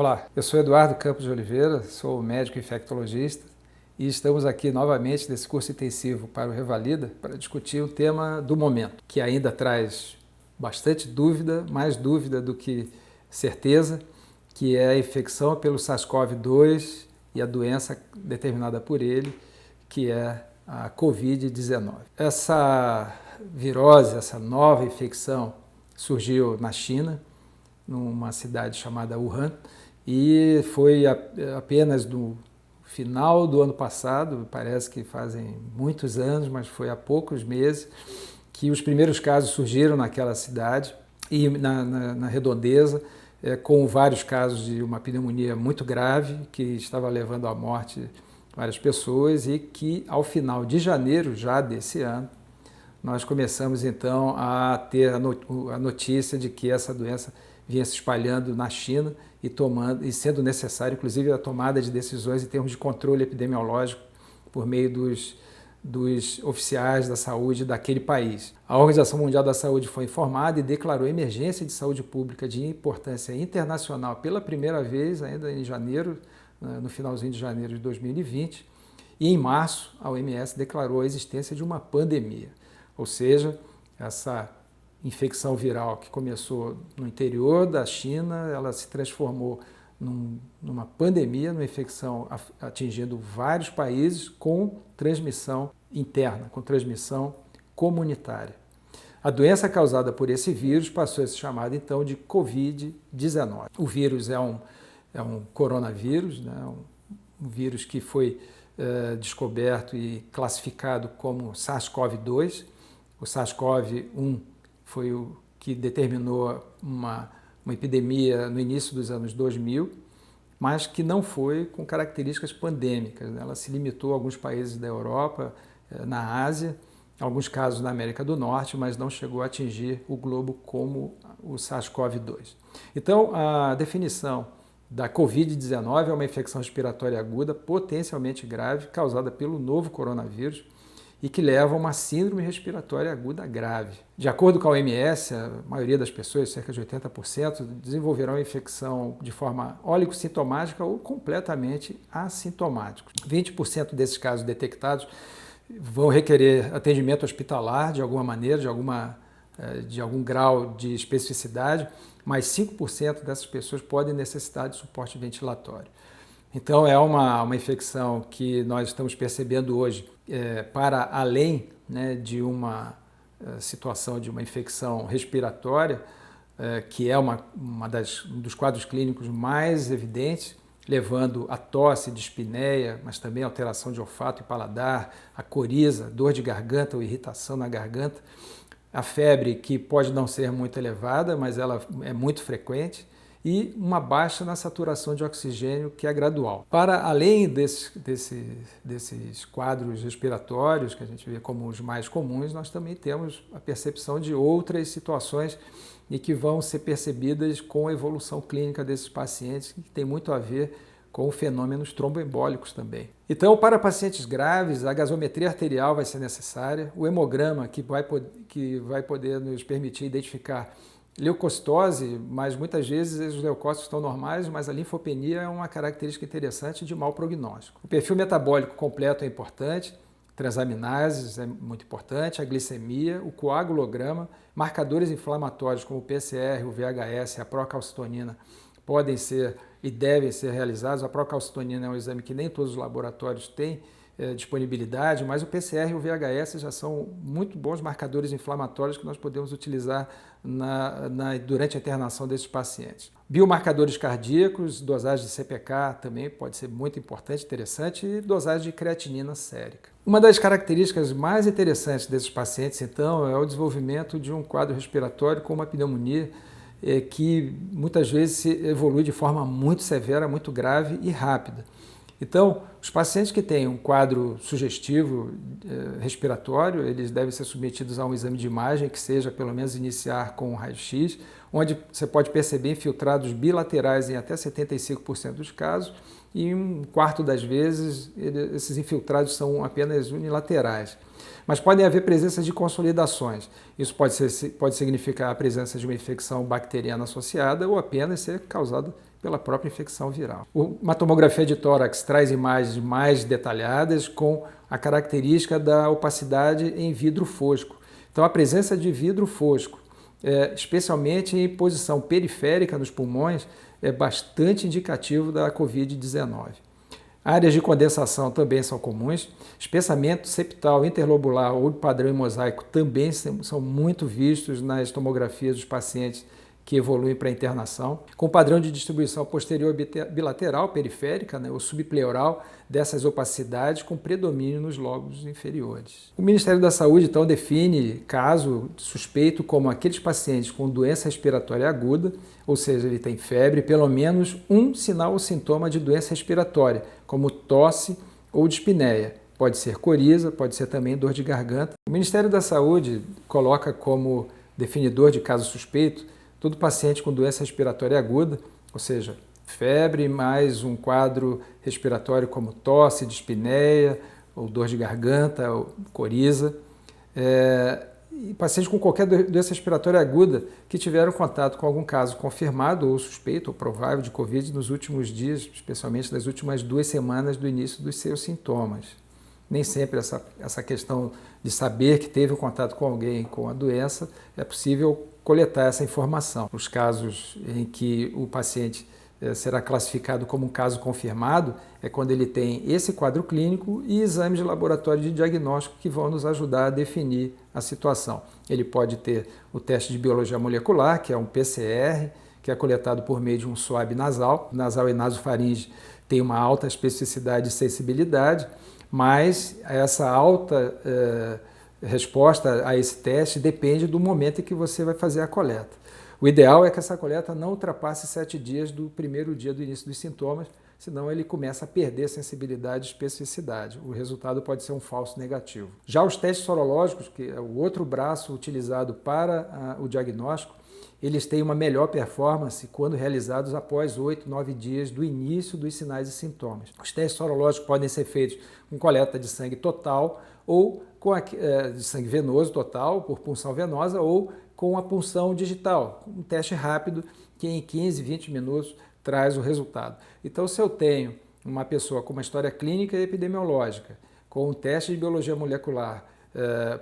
Olá, eu sou Eduardo Campos de Oliveira, sou médico infectologista e estamos aqui novamente nesse curso intensivo para o Revalida para discutir o tema do momento, que ainda traz bastante dúvida, mais dúvida do que certeza, que é a infecção pelo SARS-CoV-2 e a doença determinada por ele, que é a Covid-19. Essa virose, essa nova infecção surgiu na China, numa cidade chamada Wuhan, e foi apenas no final do ano passado, parece que fazem muitos anos, mas foi há poucos meses, que os primeiros casos surgiram naquela cidade e na redondeza, com vários casos de uma pneumonia muito grave, que estava levando à morte várias pessoas e que ao final de janeiro já desse ano, nós começamos então a ter a notícia de que essa doença vinha se espalhando na China e sendo necessário, inclusive, a tomada de decisões em termos de controle epidemiológico por meio dos oficiais da saúde daquele país. A Organização Mundial da Saúde foi informada e declarou emergência de saúde pública de importância internacional pela primeira vez, ainda em janeiro, no finalzinho de janeiro de 2020, e em março a OMS declarou a existência de uma pandemia, ou seja, essa infecção viral que começou no interior da China, ela se transformou numa pandemia, numa infecção atingindo vários países com transmissão interna, com transmissão comunitária. A doença causada por esse vírus passou a ser chamada então de Covid-19. O vírus é um coronavírus, né? Um vírus que foi descoberto e classificado como SARS-CoV-2. O SARS-CoV-1 foi o que determinou uma epidemia no início dos anos 2000, mas que não foi com características pandêmicas. Ela se limitou a alguns países da Europa, na Ásia, alguns casos na América do Norte, mas não chegou a atingir o globo como o SARS-CoV-2. Então, a definição da Covid-19 é uma infecção respiratória aguda potencialmente grave causada pelo novo coronavírus, e que leva a uma síndrome respiratória aguda grave. De acordo com a OMS, a maioria das pessoas, cerca de 80%, desenvolverão a infecção de forma oligossintomática ou completamente assintomáticos. 20% desses casos detectados vão requerer atendimento hospitalar de alguma maneira, de algum grau de especificidade, mas 5% dessas pessoas podem necessitar de suporte ventilatório. Então é uma infecção que nós estamos percebendo hoje para além, né, de uma situação de uma infecção respiratória, que é um dos quadros clínicos mais evidentes, levando a tosse, dispneia, mas também alteração de olfato e paladar, a coriza, dor de garganta ou irritação na garganta, a febre, que pode não ser muito elevada, mas ela é muito frequente, e uma baixa na saturação de oxigênio, que é gradual. Para além desses quadros respiratórios, que a gente vê como os mais comuns, nós também temos a percepção de outras situações e que vão ser percebidas com a evolução clínica desses pacientes, que tem muito a ver com fenômenos tromboembólicos também. Então, para pacientes graves, a gasometria arterial vai ser necessária, o hemograma, que vai poder nos permitir identificar leucocitose, mas muitas vezes os leucócitos estão normais, mas a linfopenia é uma característica interessante de mau prognóstico. O perfil metabólico completo é importante, transaminases é muito importante, a glicemia, o coagulograma, marcadores inflamatórios como o PCR, o VHS, a procalcitonina podem ser e devem ser realizados. A procalcitonina é um exame que nem todos os laboratórios têm disponibilidade, mas o PCR e o VHS já são muito bons marcadores inflamatórios que nós podemos utilizar durante a internação desses pacientes. Biomarcadores cardíacos, dosagem de CPK também pode ser muito importante, interessante, e dosagem de creatinina sérica. Uma das características mais interessantes desses pacientes, então, é o desenvolvimento de um quadro respiratório com uma pneumonia que muitas vezes se evolui de forma muito severa, muito grave e rápida. Então, os pacientes que têm um quadro sugestivo respiratório, eles devem ser submetidos a um exame de imagem que seja, pelo menos, iniciar com um raio-x, onde você pode perceber infiltrados bilaterais em até 75% dos casos e em um quarto das vezes esses infiltrados são apenas unilaterais. Mas podem haver presença de consolidações. Isso pode significar a presença de uma infecção bacteriana associada ou apenas ser causada pela própria infecção viral. Uma tomografia de tórax traz imagens mais detalhadas com a característica da opacidade em vidro fosco. Então, a presença de vidro fosco, especialmente em posição periférica nos pulmões, é bastante indicativo da Covid-19. Áreas de condensação também são comuns. Espessamento septal, interlobular ou padrão em mosaico também são muito vistos nas tomografias dos pacientes que evoluem para a internação, com padrão de distribuição posterior bilateral, periférica, ou subpleural, dessas opacidades com predomínio nos lóbulos inferiores. O Ministério da Saúde, então, define caso suspeito como aqueles pacientes com doença respiratória aguda, ou seja, ele tem febre, pelo menos um sinal ou sintoma de doença respiratória, como tosse ou dispneia. Pode ser coriza, pode ser também dor de garganta. O Ministério da Saúde coloca como definidor de caso suspeito todo paciente com doença respiratória aguda, ou seja, febre mais um quadro respiratório como tosse, dispneia, ou dor de garganta, ou coriza, e pacientes com qualquer doença respiratória aguda que tiveram contato com algum caso confirmado ou suspeito ou provável de Covid nos últimos dias, especialmente nas últimas 2 semanas do início dos seus sintomas. Nem sempre essa questão de saber que teve um contato com alguém com a doença é possível coletar essa informação. Os casos em que o paciente será classificado como um caso confirmado é quando ele tem esse quadro clínico e exames de laboratório de diagnóstico que vão nos ajudar a definir a situação. Ele pode ter o teste de biologia molecular, que é um PCR, que é coletado por meio de um swab nasal. O nasal e nasofaringe tem uma alta especificidade e sensibilidade, mas essa alta resposta a esse teste depende do momento em que você vai fazer a coleta. O ideal é que essa coleta não ultrapasse 7 dias do primeiro dia do início dos sintomas, senão ele começa a perder sensibilidade e especificidade. O resultado pode ser um falso negativo. Já os testes sorológicos, que é o outro braço utilizado para o diagnóstico, eles têm uma melhor performance quando realizados após 8, 9 dias do início dos sinais e sintomas. Os testes sorológicos podem ser feitos com coleta de sangue total ou de sangue venoso total, por punção venosa, ou com a punção digital, um teste rápido que em 15, 20 minutos traz o resultado. Então, se eu tenho uma pessoa com uma história clínica e epidemiológica, com um teste de biologia molecular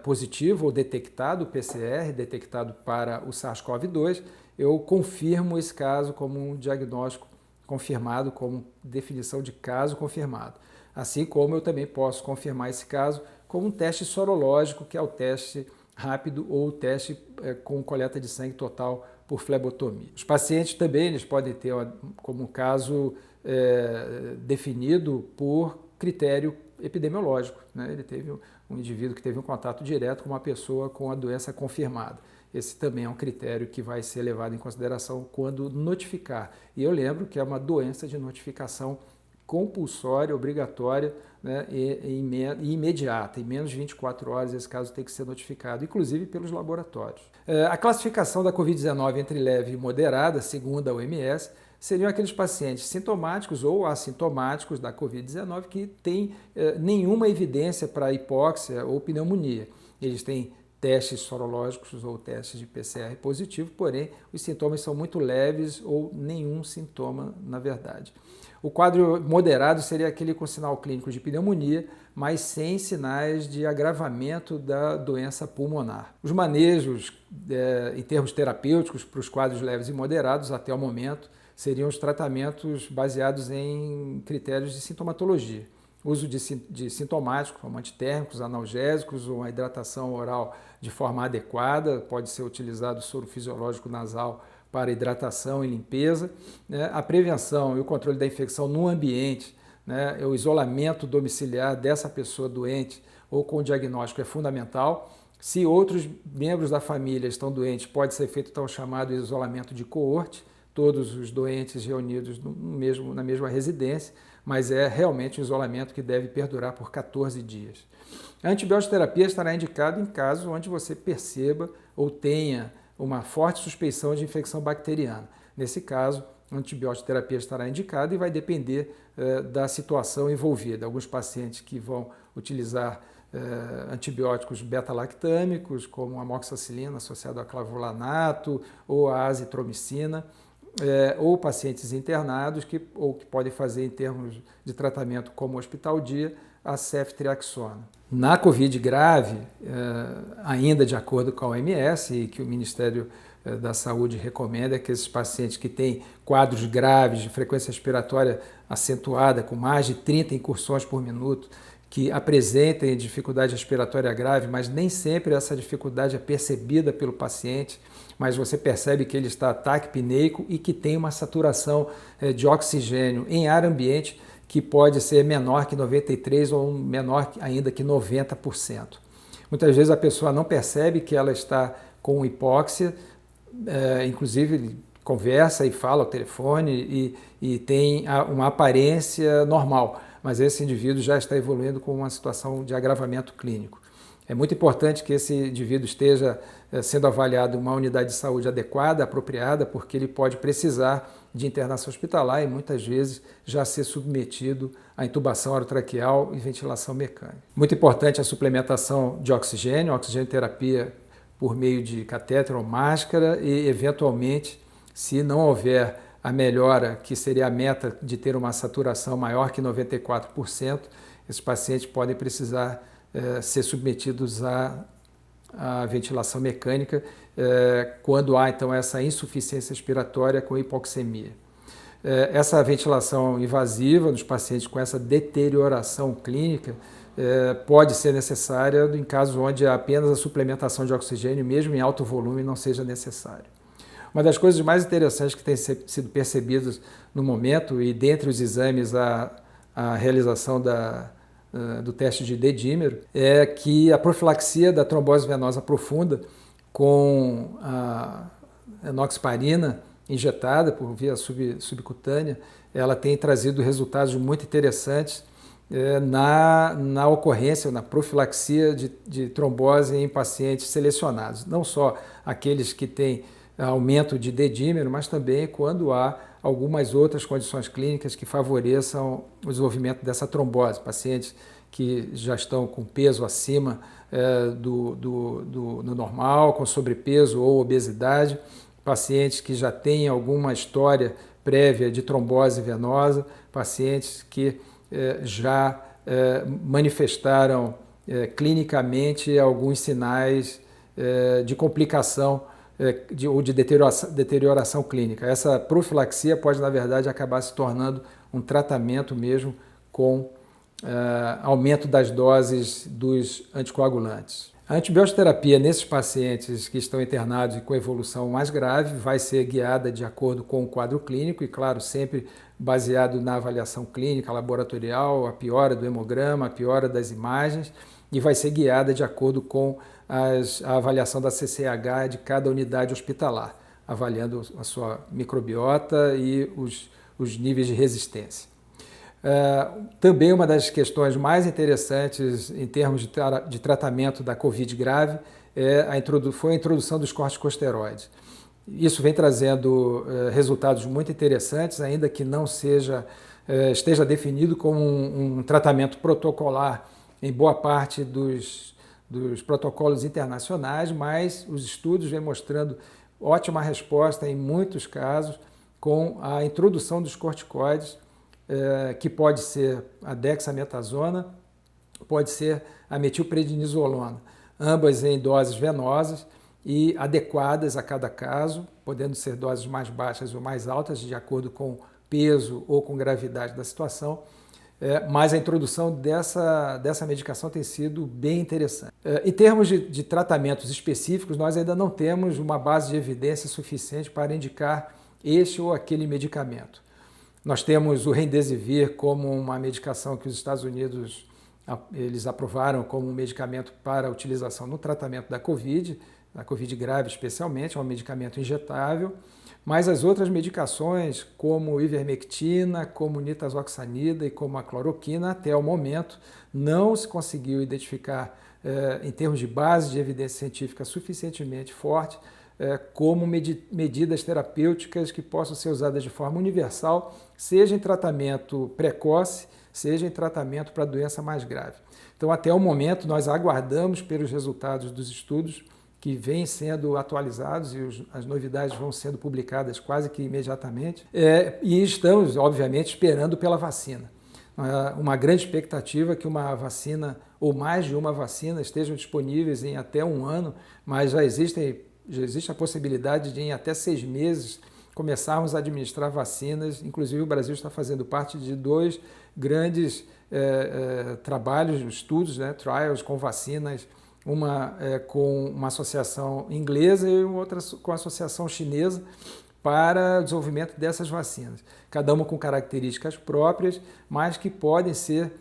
positivo ou detectado, PCR, detectado para o SARS-CoV-2, eu confirmo esse caso como um diagnóstico confirmado, como definição de caso confirmado. Assim como eu também posso confirmar esse caso com um teste sorológico, que é o teste rápido ou o teste com coleta de sangue total por flebotomia. Os pacientes também eles podem ter como um caso definido por critério epidemiológico, né? Ele teve um indivíduo que teve um contato direto com uma pessoa com a doença confirmada. Esse também é um critério que vai ser levado em consideração quando notificar. E eu lembro que é uma doença de notificação compulsória, obrigatória, né, e imediata. Em menos de 24 horas esse caso tem que ser notificado, inclusive pelos laboratórios. A classificação da Covid-19 entre leve e moderada, segundo a OMS, seriam aqueles pacientes sintomáticos ou assintomáticos da Covid-19 que têm nenhuma evidência para hipóxia ou pneumonia. Eles têm testes sorológicos ou testes de PCR positivo, porém os sintomas são muito leves ou nenhum sintoma na verdade. O quadro moderado seria aquele com sinal clínico de pneumonia, mas sem sinais de agravamento da doença pulmonar. Os manejos, em termos terapêuticos, para os quadros leves e moderados, até o momento, seriam os tratamentos baseados em critérios de sintomatologia. Uso de sintomáticos, como antitérmicos, analgésicos, ou uma hidratação oral de forma adequada, pode ser utilizado soro fisiológico nasal para hidratação e limpeza, né? A prevenção e o controle da infecção no ambiente, né? O isolamento domiciliar dessa pessoa doente ou com diagnóstico é fundamental. Se outros membros da família estão doentes, pode ser feito então o chamado isolamento de coorte, todos os doentes reunidos na mesma residência, mas é realmente um isolamento que deve perdurar por 14 dias. A antibioterapia estará indicada em casos onde você perceba ou tenha uma forte suspeição de infecção bacteriana. Nesse caso, a antibioterapia estará indicada e vai depender da situação envolvida. Alguns pacientes que vão utilizar antibióticos beta-lactâmicos, como a amoxicilina associada ao clavulanato ou a azitromicina, ou pacientes internados ou que podem fazer em termos de tratamento como hospital-dia, a ceftriaxona. Na Covid grave, ainda de acordo com a OMS e que o Ministério da Saúde recomenda, que esses pacientes que têm quadros graves de frequência respiratória acentuada, com mais de 30 incursões por minuto, que apresentem dificuldade respiratória grave, mas nem sempre essa dificuldade é percebida pelo paciente, mas você percebe que ele está taquipneico e que tem uma saturação de oxigênio em ar ambiente que pode ser menor que 93% ou menor ainda que 90%. Muitas vezes a pessoa não percebe que ela está com hipóxia, inclusive conversa e fala ao telefone e tem uma aparência normal, mas esse indivíduo já está evoluindo com uma situação de agravamento clínico. É muito importante que esse indivíduo esteja sendo avaliado em uma unidade de saúde adequada, apropriada, porque ele pode precisar de internação hospitalar e muitas vezes já ser submetido à intubação orotraqueal e ventilação mecânica. Muito importante a suplementação de oxigênio, oxigenoterapia por meio de catéter ou máscara e, eventualmente, se não houver a melhora, que seria a meta de ter uma saturação maior que 94%, esses pacientes podem precisar ser submetidos à ventilação mecânica quando há, então, essa insuficiência respiratória com hipoxemia. Essa ventilação invasiva nos pacientes com essa deterioração clínica pode ser necessária em casos onde apenas a suplementação de oxigênio, mesmo em alto volume, não seja necessária. Uma das coisas mais interessantes que tem sido percebidas no momento, e dentre os exames a realização do teste de dedímero, é que a profilaxia da trombose venosa profunda com a enoxaparina injetada por via subcutânea, ela tem trazido resultados muito interessantes na ocorrência, na profilaxia de trombose em pacientes selecionados, não só aqueles que têm aumento de dedímero, mas também quando há algumas outras condições clínicas que favoreçam o desenvolvimento dessa trombose, pacientes que já estão com peso acima do normal, com sobrepeso ou obesidade, pacientes que já têm alguma história prévia de trombose venosa, pacientes que já manifestaram clinicamente alguns sinais de complicação ou de deterioração clínica. Essa profilaxia pode, na verdade, acabar se tornando um tratamento mesmo com aumento das doses dos anticoagulantes. A antibiótico-terapia nesses pacientes que estão internados e com evolução mais grave vai ser guiada de acordo com o quadro clínico e, claro, sempre baseado na avaliação clínica, laboratorial, a piora do hemograma, a piora das imagens, e vai ser guiada de acordo com a avaliação da CCH de cada unidade hospitalar, avaliando a sua microbiota e os níveis de resistência. Também uma das questões mais interessantes em termos de tratamento da Covid grave foi a introdução dos corticosteroides. Isso vem trazendo resultados muito interessantes, ainda que não esteja definido como um tratamento protocolar em boa parte dos protocolos internacionais, mas os estudos vêm mostrando ótima resposta em muitos casos com a introdução dos corticoides, que pode ser a dexametasona, pode ser a metilprednisolona, ambas em doses venosas e adequadas a cada caso, podendo ser doses mais baixas ou mais altas, de acordo com peso ou com gravidade da situação, mas a introdução dessa medicação tem sido bem interessante. Em termos de tratamentos específicos, nós ainda não temos uma base de evidência suficiente para indicar este ou aquele medicamento. Nós temos o Remdesivir como uma medicação que os Estados Unidos eles aprovaram como um medicamento para utilização no tratamento da Covid grave especialmente, é um medicamento injetável, mas as outras medicações, como ivermectina, como nitazoxanida e como a cloroquina, até o momento não se conseguiu identificar, em termos de base de evidência científica suficientemente forte, como medidas terapêuticas que possam ser usadas de forma universal, seja em tratamento precoce, seja em tratamento para doença mais grave. Então, até o momento, nós aguardamos pelos resultados dos estudos que vêm sendo atualizados e as novidades vão sendo publicadas quase que imediatamente. E estamos, obviamente, esperando pela vacina. Uma grande expectativa é que uma vacina ou mais de uma vacina estejam disponíveis em até 1 ano, mas já existe a possibilidade de em até 6 meses começarmos a administrar vacinas. Inclusive o Brasil está fazendo parte de 2 grandes trabalhos, estudos, trials com vacinas, uma com uma associação inglesa e outra com a associação chinesa, para o desenvolvimento dessas vacinas, cada uma com características próprias, mas que podem ser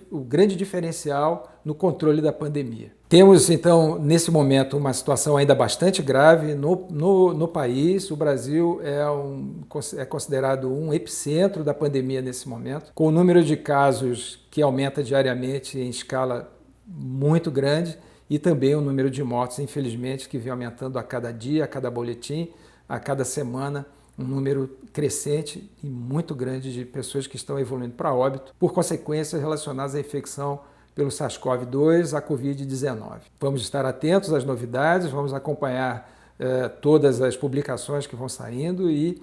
o grande diferencial no controle da pandemia. Temos, então, nesse momento, uma situação ainda bastante grave no país. O Brasil é considerado um epicentro da pandemia nesse momento, com o número de casos que aumenta diariamente em escala muito grande e também o número de mortes, infelizmente, que vem aumentando a cada dia, a cada boletim, a cada semana, um número crescente e muito grande de pessoas que estão evoluindo para óbito por consequências relacionadas à infecção pelo SARS-CoV-2, a Covid-19. Vamos estar atentos às novidades, vamos acompanhar todas as publicações que vão saindo e,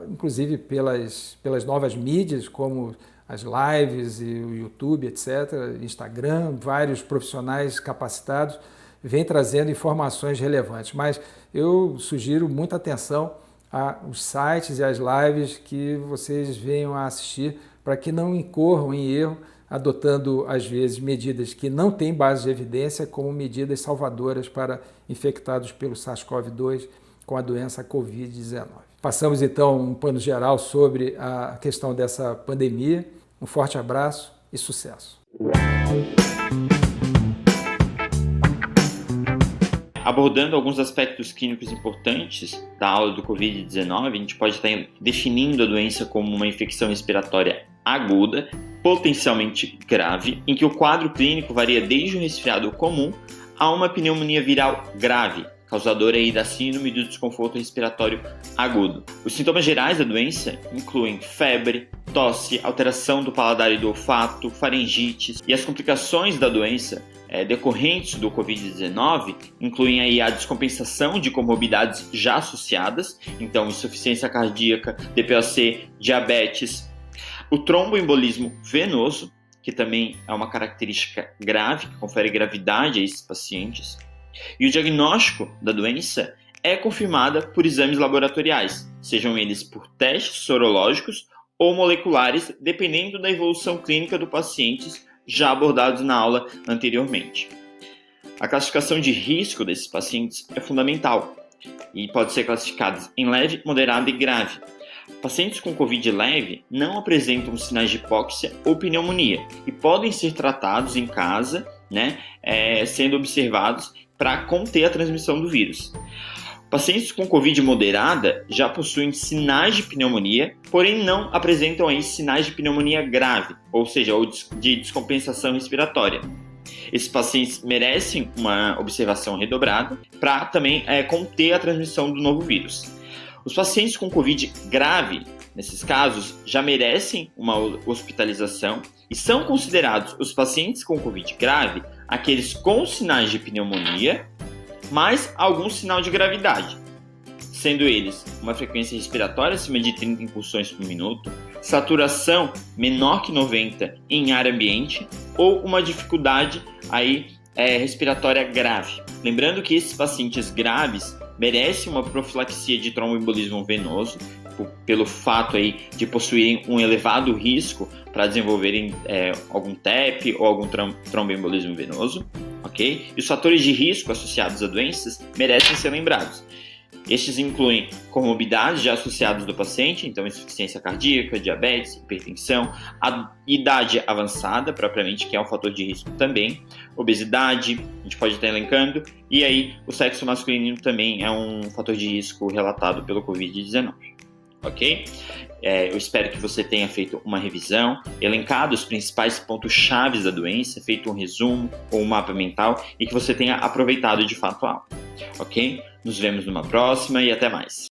inclusive, pelas novas mídias, como as lives e o YouTube, etc., Instagram, vários profissionais capacitados vêm trazendo informações relevantes. Mas eu sugiro muita atenção aos sites e às lives que vocês venham a assistir para que não incorram em erro, adotando, às vezes, medidas que não têm base de evidência como medidas salvadoras para infectados pelo SARS-CoV-2 com a doença Covid-19. Passamos, então, um pano geral sobre a questão dessa pandemia. Um forte abraço e sucesso! Abordando alguns aspectos clínicos importantes da aula do Covid-19, a gente pode estar definindo a doença como uma infecção respiratória aguda, potencialmente grave, em que o quadro clínico varia desde um resfriado comum a uma pneumonia viral grave, causadora aí da síndrome do desconforto respiratório agudo. Os sintomas gerais da doença incluem febre, tosse, alteração do paladar e do olfato, faringites, e as complicações da doença decorrentes do Covid-19 incluem aí a descompensação de comorbidades já associadas, então insuficiência cardíaca, DPOC, diabetes, o tromboembolismo venoso, que também é uma característica grave, que confere gravidade a esses pacientes, e o diagnóstico da doença é confirmada por exames laboratoriais, sejam eles por testes sorológicos ou moleculares, dependendo da evolução clínica do paciente, já abordados na aula anteriormente. A classificação de risco desses pacientes é fundamental e pode ser classificada em leve, moderada e grave. Pacientes com Covid leve não apresentam sinais de hipóxia ou pneumonia e podem ser tratados em casa, sendo observados para conter a transmissão do vírus. Pacientes com Covid moderada já possuem sinais de pneumonia, porém não apresentam aí sinais de pneumonia grave, ou seja, de descompensação respiratória. Esses pacientes merecem uma observação redobrada para também conter a transmissão do novo vírus. Os pacientes com Covid grave, nesses casos, já merecem uma hospitalização e são considerados os pacientes com Covid grave aqueles com sinais de pneumonia, mais algum sinal de gravidade, sendo eles uma frequência respiratória acima de 30 incursões por minuto, saturação menor que 90 em ar ambiente ou uma dificuldade respiratória grave. Lembrando que esses pacientes graves merecem uma profilaxia de tromboembolismo venoso, pelo fato de possuírem um elevado risco para desenvolverem algum TEP ou algum tromboembolismo venoso, ok? E os fatores de risco associados a doenças merecem ser lembrados. Estes incluem comorbidades já associadas do paciente, então insuficiência cardíaca, diabetes, hipertensão, a idade avançada, propriamente, que é um fator de risco também, obesidade, a gente pode estar elencando, e aí o sexo masculino também é um fator de risco relatado pelo Covid-19. Ok? Eu espero que você tenha feito uma revisão, elencado os principais pontos-chave da doença, feito um resumo ou um mapa mental e que você tenha aproveitado de fato a aula. Ok? Nos vemos numa próxima e até mais.